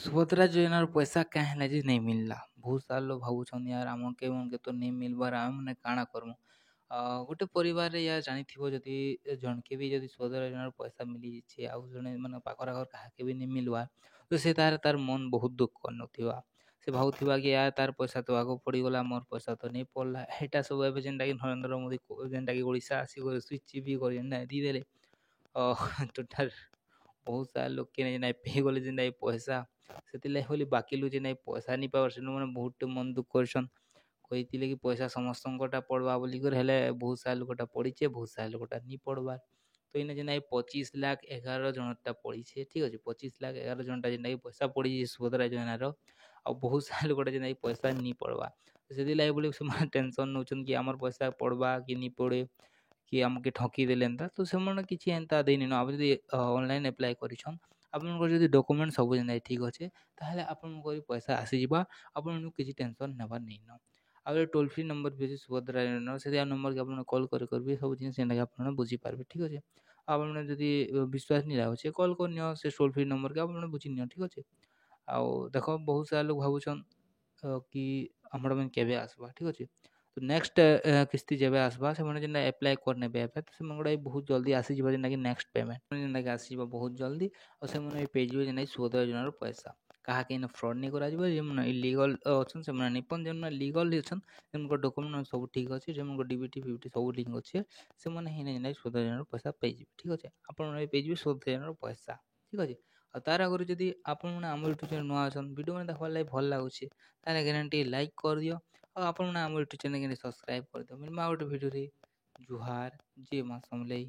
ସୁଭଦ୍ରା ଯୋଜନାର ପଇସା କାଁ ହେଲା ଯେ ନେଇ ମିଲଲା। ବହୁତ ସାରା ଲୋକ ଭାବୁଛନ୍ ୟାର ଆମକେ ତ ନେଇ ମିଲବାର ଆମେ ମାନେ କାଣା କରମୁ। ଗୋଟେ ପରିବାରରେ ୟା ଜାଣିଥିବ ଯଦି ଜଣକେ ବି ଯଦି ସୁଭଦ୍ରା ଯୋଜନାର ପଇସା ମିଲିଯାଇଛି ଆଉ ଜଣେ ମାନେ ପାଖର ଆଖର କାହାକେ ବି ନେଇ ମିଲବା ତ ସେ ତାର ମନ ବହୁତ ଦୁଃଖ କରିନଥିବା। ସେ ଭାବୁଥିବା କି ତାର ପଇସା ତ ଆଗ ପଡ଼ିଗଲା ମୋର ପଇସା ତ ନେଇ ପଡ଼ିଲା। ହେଟା ସବୁ ଏବେ ଯେନ୍ଟାକି ନରେନ୍ଦ୍ର ମୋଦି ଯେନ୍ଟାକି ଓଡ଼ିଶା ଆସିକରି ସୁଇଚ୍ ବି କରି ଯେନ୍ଟା ଦେଇଦେଲେ ଟୋଟାଲ ବହୁତ ସାରା ଲୋକେ ନାଇଁ ପାଇଗଲେ ଯେନ୍ଟା ଏ ପଇସା ସେଥିଲାଗି ବୋଲି ବାକି ଲୋକ ଯେ ନାଇଁ ପଇସା ନି ପାଇବାର ସେ ମାନେ ବହୁତ ମନ ଦୁଃଖ କରିଛନ୍। କହିଥିଲେ କି ପଇସା ସମସ୍ତଙ୍କଟା ପଡ଼ବା ବୋଲିକରି ହେଲେ ବହୁତ ସାରା ଲୋକଟା ପଡ଼ିଛେ ବହୁତ ସାରା ଲୋକଟା ନି ପଡ଼ବାର। ତ ଏଇନା ଯେନ୍ଟା 25,11,ଜଣଟା ପଡ଼ିଛେ ଠିକ୍ ଅଛି 25,11,ଜଣଟା ଯେନ୍ଟାକି ପଇସା ପଡ଼ିଛି ସୁଭଦ୍ରା ଯୋଜନାର ଆଉ ବହୁତ ସାରା ଲୋକଟା ଯେନ୍ଟାକି ପଇସା ନି ପଡ଼ବା ସେଥିଲାଗି ବୋଲି ସେମାନେ ଟେନସନ୍ ନେଉଛନ୍ କି ଆମର ପଇସା ପଡ଼ବା କି ନି ପଡ଼େ କି ଆମକେ ଠକି ଦେଲେ ଏନ୍ତା ତ ସେମାନେ କିଛି ଏନ୍ତା ଦେଇନିନ। ଆପଣ ଯଦି ଅନଲାଇନ୍ ଆପ୍ଲାଏ କରିଛନ୍ ଆପଣଙ୍କର ଯଦି ଡକୁମେଣ୍ଟ ସବୁ ଯେନ୍ତା ଠିକ୍ ଅଛେ ତାହେଲେ ଆପଣଙ୍କର ପଇସା ଆସିଯିବା। ଆପଣଙ୍କୁ କିଛି ଟେନସନ୍ ନେବାର ନେଇନ। ଆଉ ଗୋଟେ ଟୋଲ୍ ଫ୍ରି ନମ୍ବର ବି ଅଛି ସୁଭଦ୍ରା ଯୋଜନାର ସେ ନମ୍ବରକେ ଆପଣ କଲ୍ କରିବି ସବୁ ଜିନିଷ ଯେନ୍ଟାକି ଆପଣ ବୁଝିପାରିବେ ଠିକ୍ ଅଛି। ଆପଣ ଯଦି ବିଶ୍ୱାସ ନି ଲାଗୁଛେ କଲ୍ କରିନିଅ ସେ ଟୋଲ୍ ଫ୍ରି ନମ୍ବରକେ ଆପଣ ବୁଝିନିଅ ଠିକ୍ ଅଛି। ଆଉ ଦେଖ ବହୁତ ସାରା ଲୋକ ଭାବୁଛନ୍ କି ଆମର ମାନେ କେବେ ଆସବା ଠିକ୍ ଅଛି। ତ ନେକ୍ସଟ କିସ୍ତି ଯେବେ ଆସବା ସେମାନେ ଯେନ୍ଟା ଆପ୍ଲାଏ କରିନେବେ ଏବେ ତ ସେମାନଙ୍କର ବହୁତ ଜଲ୍ଦି ଆସିଯିବ ଯେନ୍ଟାକି ନେକ୍ସଟ ପେମେଣ୍ଟ ଯେନ୍ଟାକି ଆସିଯିବ ବହୁତ ଜଲ୍ଦି ଆଉ ସେମାନେ ପାଇଯିବେ ଯେନ୍ଟାକି ସୁଭଦ୍ରା ଯୋଜନାର ପଇସା। କାହାକେ ଇନ ଫ୍ରଡ୍ ନେଇ କରାଯିବ ଯେମାନେ ଇଲିଗଲ ଅଛନ୍ ସେମାନେ ନିପନ୍ ଯେମାନେ ଲିଗଲ ଅଛନ୍ ସେମାନଙ୍କ ଡକୁମେଣ୍ଟ ସବୁ ଠିକ୍ ଅଛି ଯେମାନଙ୍କ ଡିବିଟି ଫିବିଟି ସବୁ ଲିଙ୍କ ଅଛି ସେମାନେ ହିଁ ଯେନ୍ଟାକି ସୁଭଦ୍ରା ଯୋଜନାର ପଇସା ପାଇଯିବେ ଠିକ୍ ଅଛି। ଆପଣ ପାଇଯିବେ ସୁଭଦ୍ରା ଯୋଜନାର ପଇସା ଠିକ୍ ଅଛି। ଆଉ ତାର ଆଗରୁ ଯଦି ଆପଣମାନେ ଆମ ୟୁଟ୍ୟୁବ୍ ଚ୍ୟାନେଲ୍ ନୂଆ ଅଛନ୍ ଭିଡ଼ିଓ ମାନେ ଦେଖିବାର ଲାଗି ଭଲ ଲାଗୁଛି ତାହେଲେ ଗ୍ୟାରେଣ୍ଟି ଲାଇକ୍ କରିଦିଅ ଆଉ ଆପଣମାନେ ଆମ ୟୁଟ୍ୟୁବ୍ ଚ୍ୟାନେଲ୍ ସବସ୍କ୍ରାଇବ୍ କରିଦିଅ। ମିଳିମା ଗୋଟେ ଭିଡ଼ିଓରେ ଜୁହାର ଜୟ ମା ସମଲେଇ।